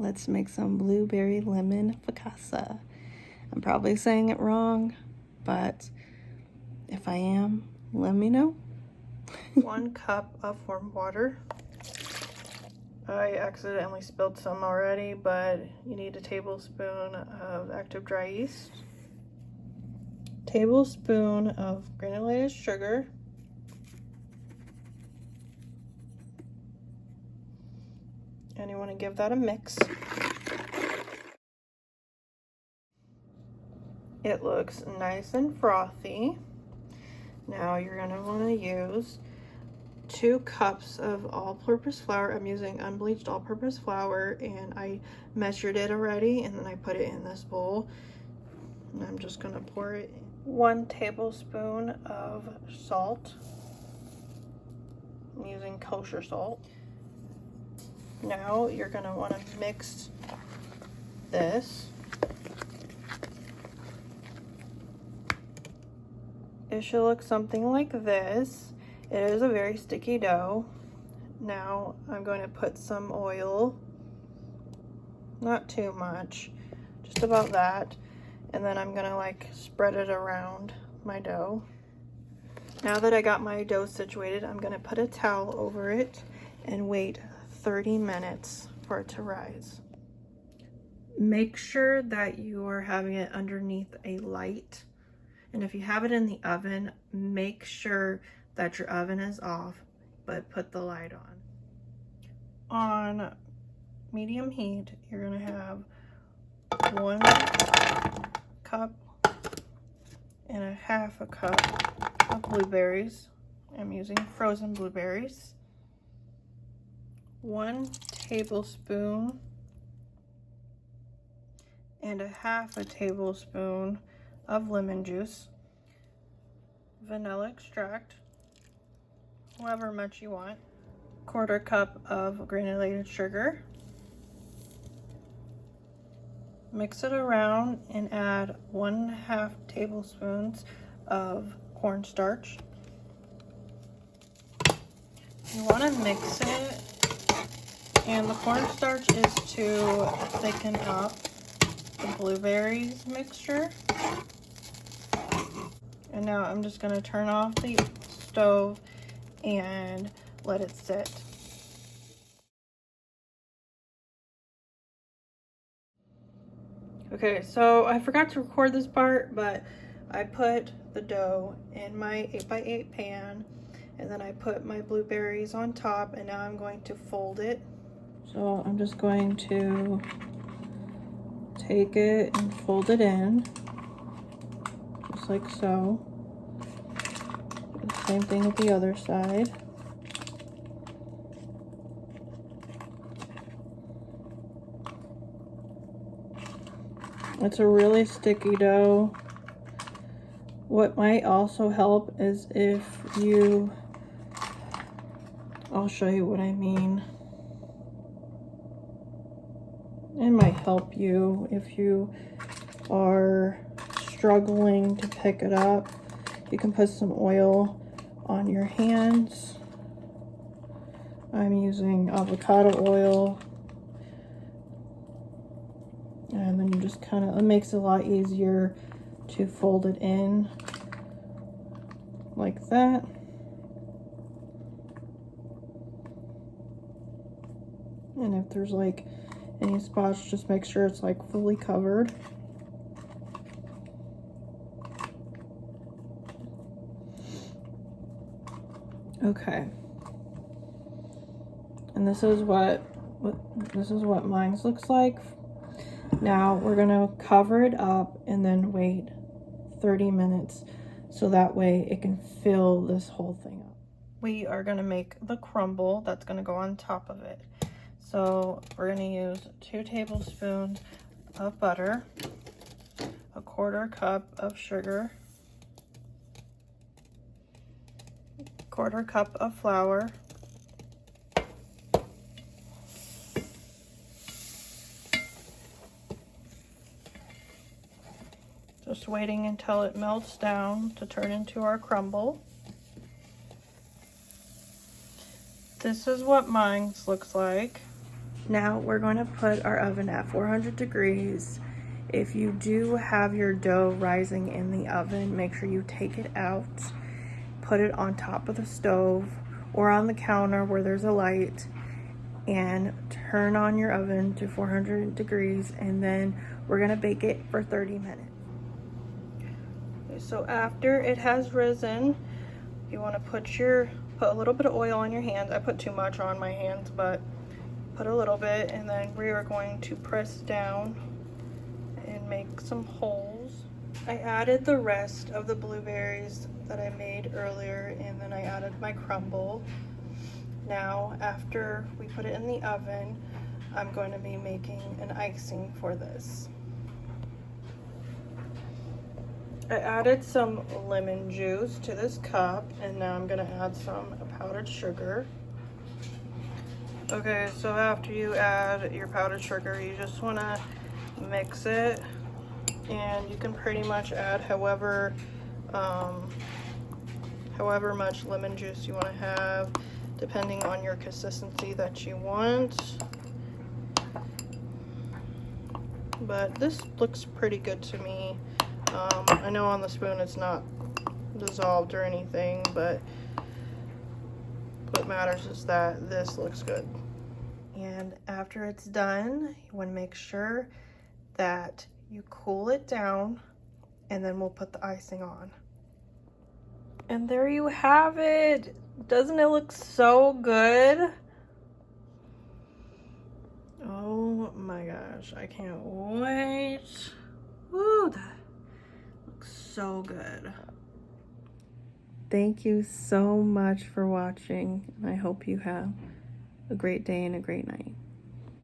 Let's make some blueberry lemon focaccia. I'm probably saying it wrong, but if I am, let me know. 1 cup of warm water. I accidentally spilled some already, but you need a tablespoon of active dry yeast, tablespoon of granulated sugar, and you want to give that a mix. It looks nice and frothy. Now you're going to want to use 2 cups of all-purpose flour. I'm using unbleached all-purpose flour, and I measured it already, and then I put it in this bowl. And I'm just going to pour it in. 1 tablespoon of salt. I'm using kosher salt. Now you're going to want to mix this. It should look something like this. It is a very sticky dough. Now I'm going to put some oil, not too much, just about that, and then I'm gonna like spread it around my dough. Now that I got my dough situated, I'm gonna put a towel over it and wait 30 minutes for it to rise. Make sure that you are having it underneath a light, and if you have it in the oven, make sure that your oven is off, but put the light on. On medium heat, you're gonna have 1 cup and a half a cup of blueberries. I'm using frozen blueberries. 1 tablespoon and a half a tablespoon of lemon juice, vanilla extract, however much you want, 1/4 cup of granulated sugar. Mix it around and add 1/2 tablespoons of cornstarch. You want to mix it, and the cornstarch is to thicken up the blueberries mixture. And now I'm just going to turn off the stove and let it sit. Okay, so I forgot to record this part, but I put the dough in my 8x8 pan, and then I put my blueberries on top, and now I'm going to fold it. So I'm just going to take it and fold it in, just like so. Do the same thing with the other side. It's a really sticky dough. What might also help is if you, I'll show you what I mean. It might help you if you are struggling to pick it up. You can put some oil on your hands. I'm using avocado oil. And then you just kind of, it makes it a lot easier to fold it in like that. And if there's like any spots, just make sure it's like fully covered. Okay. And this is what mine looks like. Now we're gonna cover it up and then wait 30 minutes so that way it can fill this whole thing up. We are gonna make the crumble that's gonna go on top of it. So we're gonna use 2 tablespoons of butter, 1/4 cup of sugar, 1/4 cup of flour, just waiting until it melts down to turn into our crumble. This is what mine looks like. Now we're going to put our oven at 400 degrees. If you do have your dough rising in the oven, make sure you take it out, put it on top of the stove or on the counter where there's a light, and turn on your oven to 400 degrees, and then we're gonna bake it for 30 minutes. Okay, so after it has risen, you wanna put a little bit of oil on your hands. I put too much on my hands, but put a little bit, and then we are going to press down and make some holes. I added the rest of the blueberries that I made earlier, and then I added my crumble. Now, after we put it in the oven, I'm going to be making an icing for this. I added some lemon juice to this cup, and now I'm going to add some powdered sugar. Okay, so after you add your powdered sugar, you just want to mix it, and you can pretty much add however much lemon juice you want to have, depending on your consistency that you want. But this looks pretty good to me. I know on the spoon it's not dissolved or anything, but what matters is that this looks good. And after it's done, you want to make sure that you cool it down, and then we'll put the icing on. And there you have it. Doesn't it look so good? Oh my gosh, I can't wait. Woo, that looks so good. Thank you so much for watching, and I hope you have a great day and a great night.